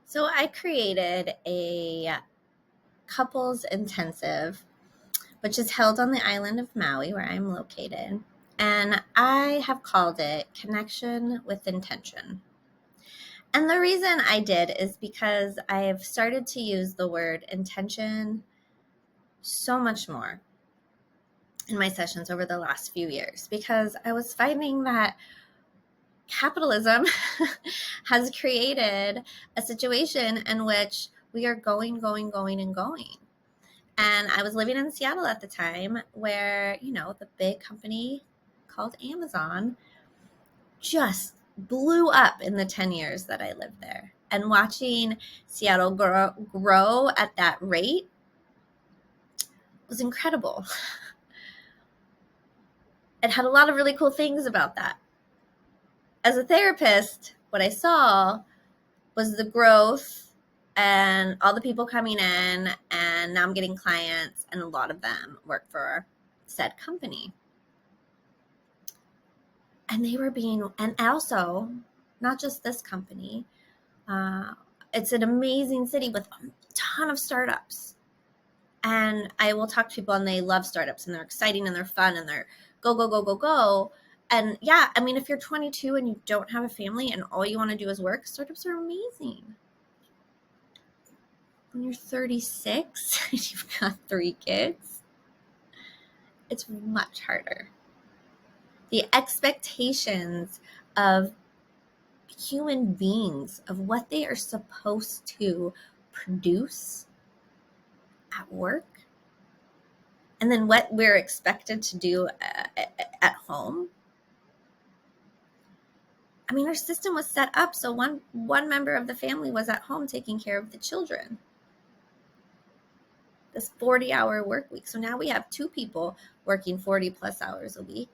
So I created a couples intensive, which is held on the island of Maui, where I'm located. And I have called it Connection with Intention. And the reason I did is because I've started to use the word intention so much more in my sessions over the last few years, because I was finding that capitalism has created a situation in which we are going, and going. And I was living in Seattle at the time where, the big company called Amazon just blew up in the 10 years that I lived there. And watching Seattle grow at that rate was incredible. It had a lot of really cool things about that. As a therapist, what I saw was the growth and all the people coming in, and now I'm getting clients, and a lot of them work for said company. And they were and also not just this company, it's an amazing city with a ton of startups. And I will talk to people and they love startups and they're exciting and they're fun and they're go, go, go, go, go. And yeah, I mean, if you're 22 and you don't have a family and all you want to do is work, startups are amazing. When you're 36 and you've got 3 kids, it's much harder. The expectations of human beings, of what they are supposed to produce at work, and then what we're expected to do at home. I mean, our system was set up so one member of the family was at home taking care of the children. This 40-hour work week. So now we have 2 people working 40 plus hours a week.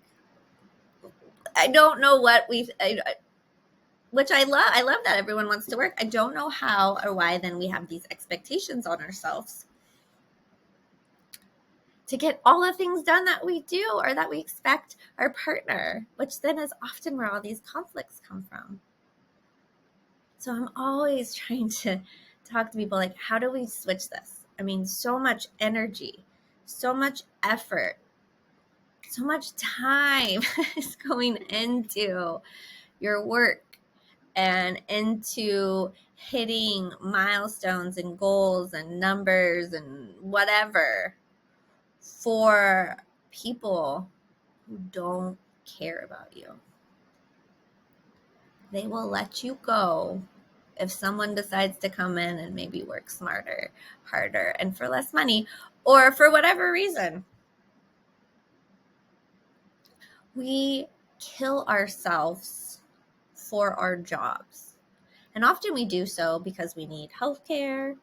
I don't know what which I love. I love that everyone wants to work. I don't know how or why then we have these expectations on ourselves to get all the things done that we do or that we expect our partner, which then is often where all these conflicts come from. So I'm always trying to talk to people like, how do we switch this? I mean, so much energy, so much effort, so much time is going into your work and into hitting milestones and goals and numbers and whatever for people who don't care about you. They will let you go if someone decides to come in and maybe work smarter, harder, and for less money, or for whatever reason. We kill ourselves for our jobs. And often we do so because we need healthcare,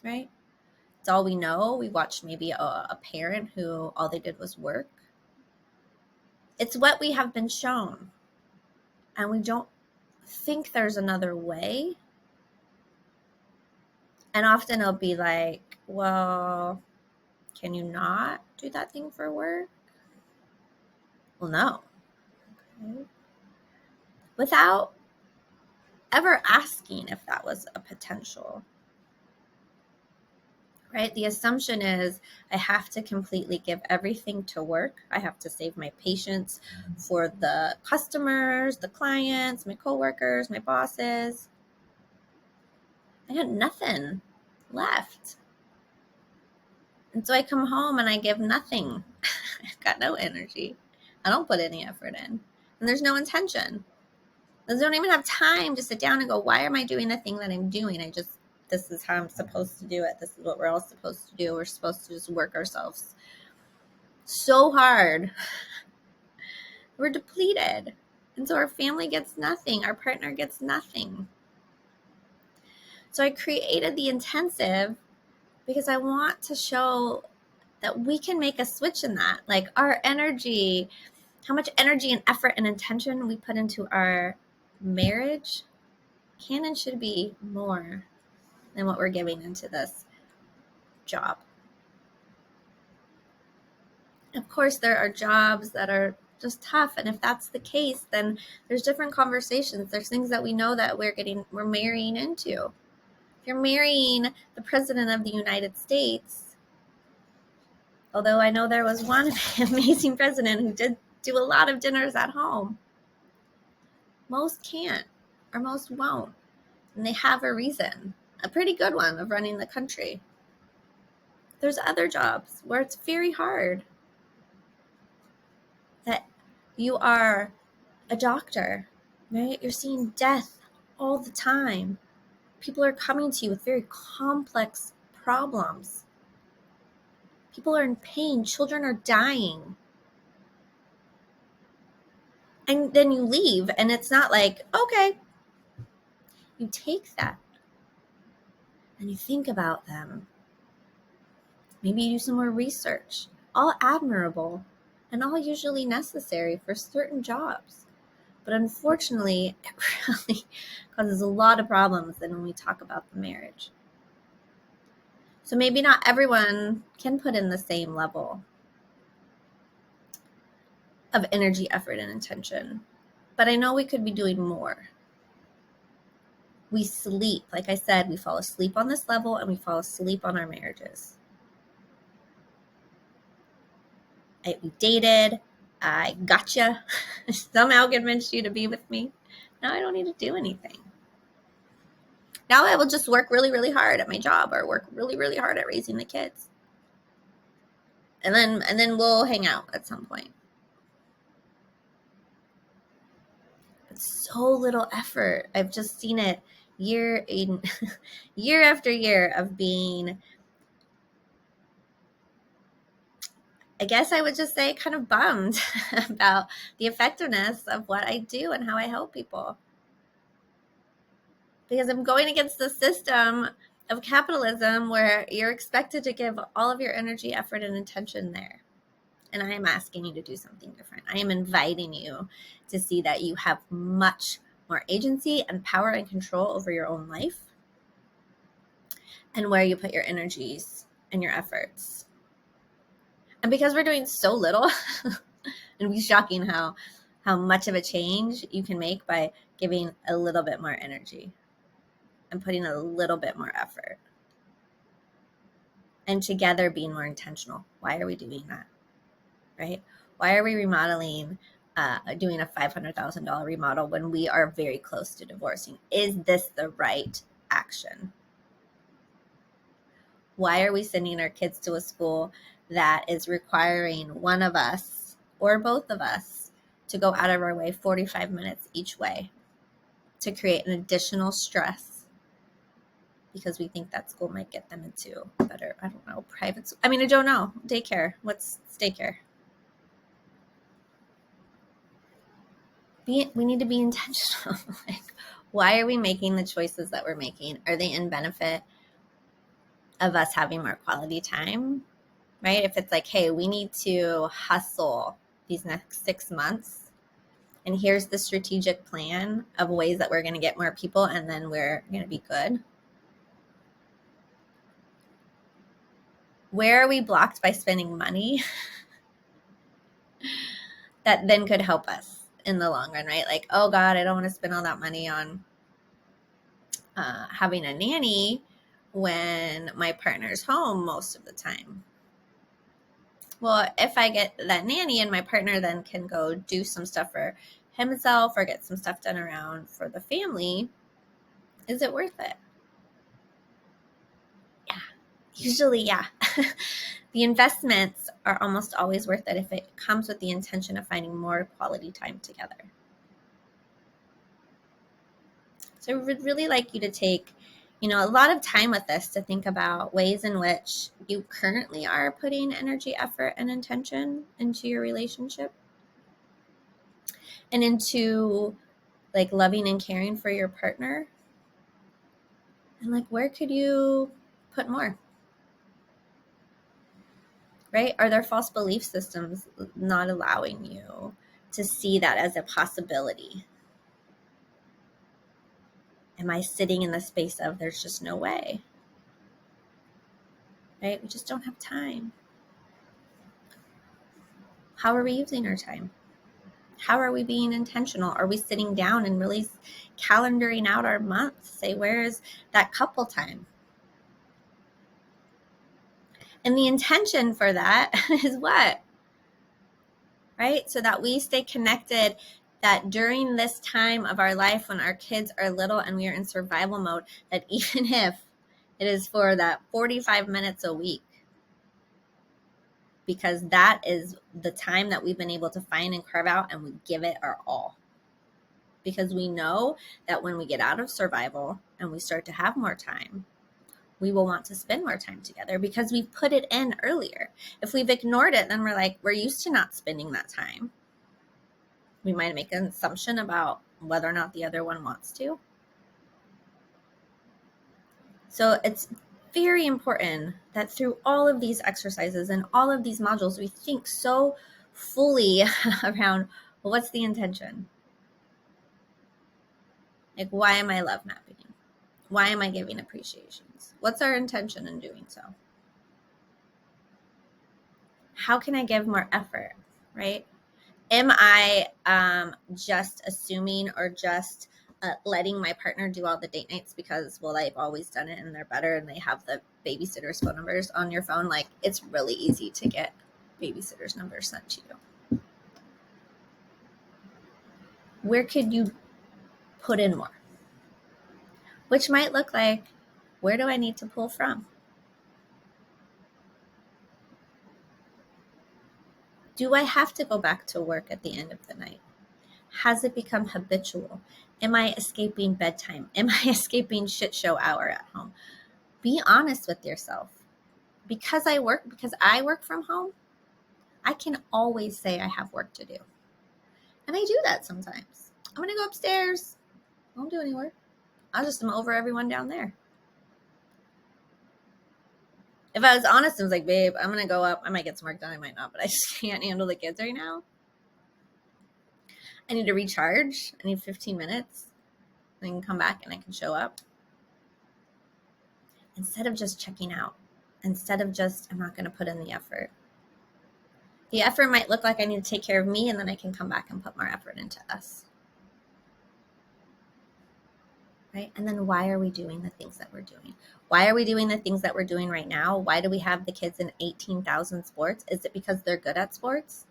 right? It's all we know. We watched maybe a parent who all they did was work. It's what we have been shown. And we don't think there's another way. And often it'll be like, well, can you not do that thing for work? Well, no. Okay. Without ever asking if that was a potential. Right? The assumption is I have to completely give everything to work. I have to save my patience for the customers, the clients, my coworkers, my bosses. I got nothing left. And so I come home and I give nothing. I've got no energy. I don't put any effort in. And there's no intention. I don't even have time to sit down and go, why am I doing the thing that I'm doing? This is how I'm supposed to do it. This is what we're all supposed to do. We're supposed to just work ourselves so hard. We're depleted. And so our family gets nothing. Our partner gets nothing. So I created the intensive because I want to show that we can make a switch in that. Like our energy, how much energy and effort and intention we put into our marriage can and should be more than what we're giving into this job. Of course, there are jobs that are just tough. And if that's the case, then there's different conversations. There's things that we know that we're marrying into. If you're marrying the president of the United States, although I know there was one amazing president who did do a lot of dinners at home, most can't, or most won't. And they have a reason, a pretty good one, of running the country. There's other jobs where it's very hard, that you are a doctor, right? You're seeing death all the time. People are coming to you with very complex problems. People are in pain. Children are dying. And then you leave, and it's not like, okay. You take that and you think about them. Maybe you do some more research. All admirable and all usually necessary for certain jobs. But unfortunately, it really causes a lot of problems then when we talk about the marriage. So maybe not everyone can put in the same level of energy, effort, and intention. But I know we could be doing more. We sleep. Like I said, we fall asleep on this level and we fall asleep on our marriages. We dated. I gotcha. Somehow convinced you to be with me. Now I don't need to do anything. Now I will just work really, really hard at my job, or work really, really hard at raising the kids. And then we'll hang out at some point. But so little effort. I've just seen it year after year of being, I guess I would just say, kind of bummed about the effectiveness of what I do and how I help people. Because I'm going against the system of capitalism where you're expected to give all of your energy, effort, and intention there. And I am asking you to do something different. I am inviting you to see that you have much more agency and power and control over your own life and where you put your energies and your efforts. And because we're doing so little, it'd be shocking how much of a change you can make by giving a little bit more energy and putting a little bit more effort. And together being more intentional. Why are we doing that? Right? Why are we remodeling, doing a $500,000 remodel when we are very close to divorcing? Is this the right action? Why are we sending our kids to a school that is requiring one of us or both of us to go out of our way 45 minutes each way to create an additional stress because we think that school might get them into better, I don't know, private, I don't know, daycare. What's daycare? We need to be intentional. Like, why are we making the choices that we're making? Are they in benefit of us having more quality time? Right? If it's like, hey, we need to hustle these next 6 months, and here's the strategic plan of ways that we're going to get more people, and then we're going to be good. Where are we blocked by spending money that then could help us in the long run, right? Like, oh God, I don't want to spend all that money on having a nanny when my partner's home most of the time. Well, if I get that nanny and my partner then can go do some stuff for himself or get some stuff done around for the family, is it worth it? Yeah, usually, yeah. The investments are almost always worth it if it comes with the intention of finding more quality time together. So I would really like you to take, a lot of time with this to think about ways in which you currently are putting energy, effort, and intention into your relationship and into like loving and caring for your partner. And like, where could you put more? Right? Are there false belief systems not allowing you to see that as a possibility? Am I sitting in the space of there's just no way? Right? We just don't have time. How are we using our time? How are we being intentional? Are we sitting down and really calendaring out our month? Say, where is that couple time? And the intention for that is what? Right? So that we stay connected, that during this time of our life when our kids are little and we are in survival mode, that even if it is for that 45 minutes a week, because that is the time that we've been able to find and carve out, and we give it our all. Because we know that when we get out of survival and we start to have more time, we will want to spend more time together because we've put it in earlier. If we've ignored it, then we're used to not spending that time. We might make an assumption about whether or not the other one wants to. So it's very important that through all of these exercises and all of these modules, we think so fully around, well, what's the intention? Like, why am I love mapping? Why am I giving appreciations? What's our intention in doing so? How can I give more effort, right? Am I just assuming or just letting my partner do all the date nights because, well, they've always done it and they're better and they have the babysitter's phone numbers on your phone? Like, it's really easy to get babysitter's numbers sent to you. Where could you put in more? Which might look like, where do I need to pull from? Do I have to go back to work at the end of the night? Has it become habitual? Am I escaping bedtime? Am I escaping shit show hour at home? Be honest with yourself. Because I work from home, I can always say I have work to do. And I do that sometimes. I'm going to go upstairs. I won't do any work. I'll just am over everyone down there. If I was honest, I was like, babe, I'm going to go up. I might get some work done. I might not, but I just can't handle the kids right now. I need to recharge. I need 15 minutes. I can come back and I can show up. Instead of just checking out. Instead of just, I'm not going to put in the effort. The effort might look like I need to take care of me, and then I can come back and put more effort into us. Right? And then why are we doing the things that we're doing? Why are we doing the things that we're doing right now? Why do we have the kids in 18,000 sports? Is it because they're good at sports?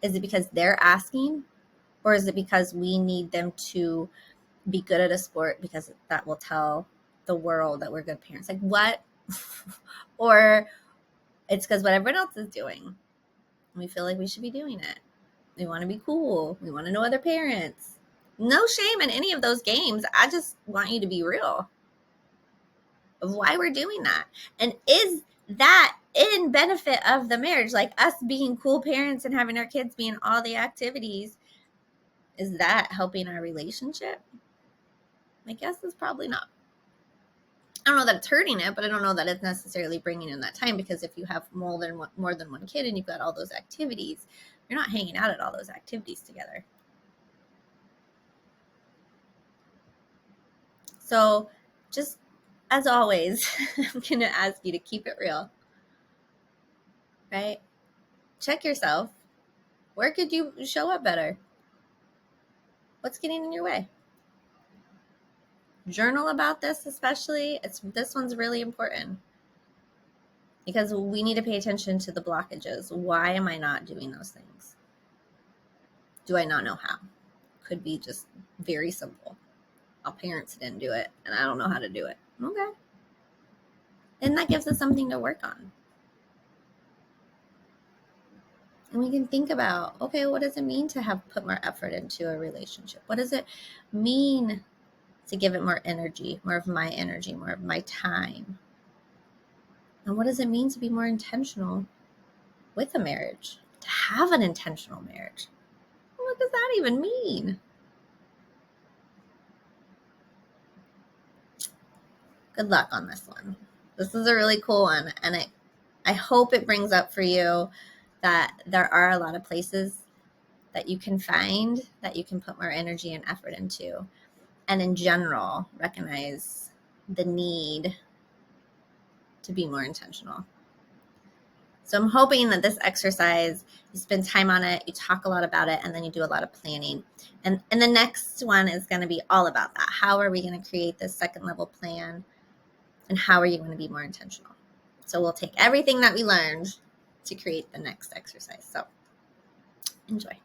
Is it because they're asking? Or is it because we need them to be good at a sport because that will tell the world that we're good parents? Like, what? Or it's because what everyone else is doing. We feel like we should be doing it. We want to be cool. We want to know other parents. No shame in any of those games. I just want you to be real of why we're doing that. And is that in benefit of the marriage? Like us being cool parents and having our kids be in all the activities, is that helping our relationship? My guess is probably not. I don't know that it's hurting it, but I don't know that it's necessarily bringing in that time, because if you have more than one kid and you've got all those activities, you're not hanging out at all those activities together. So just as always, I'm going to ask you to keep it real, right? Check yourself. Where could you show up better? What's getting in your way? Journal about this, especially. This one's really important because we need to pay attention to the blockages. Why am I not doing those things? Do I not know how? Could be just very simple. Our parents didn't do it, and I don't know how to do it. Okay. And that gives us something to work on. And we can think about, okay, what does it mean to have put more effort into a relationship? What does it mean to give it more energy, more of my energy, more of my time? And what does it mean to be more intentional with a marriage, to have an intentional marriage? What does that even mean? Good luck on this one. This is a really cool one. And I hope it brings up for you that there are a lot of places that you can find that you can put more energy and effort into. And in general, recognize the need to be more intentional. So I'm hoping that this exercise, you spend time on it, you talk a lot about it, and then you do a lot of planning. And the next one is going to be all about that. How are we going to create this second level plan? And how are you going to be more intentional? So we'll take everything that we learned to create the next exercise. So enjoy.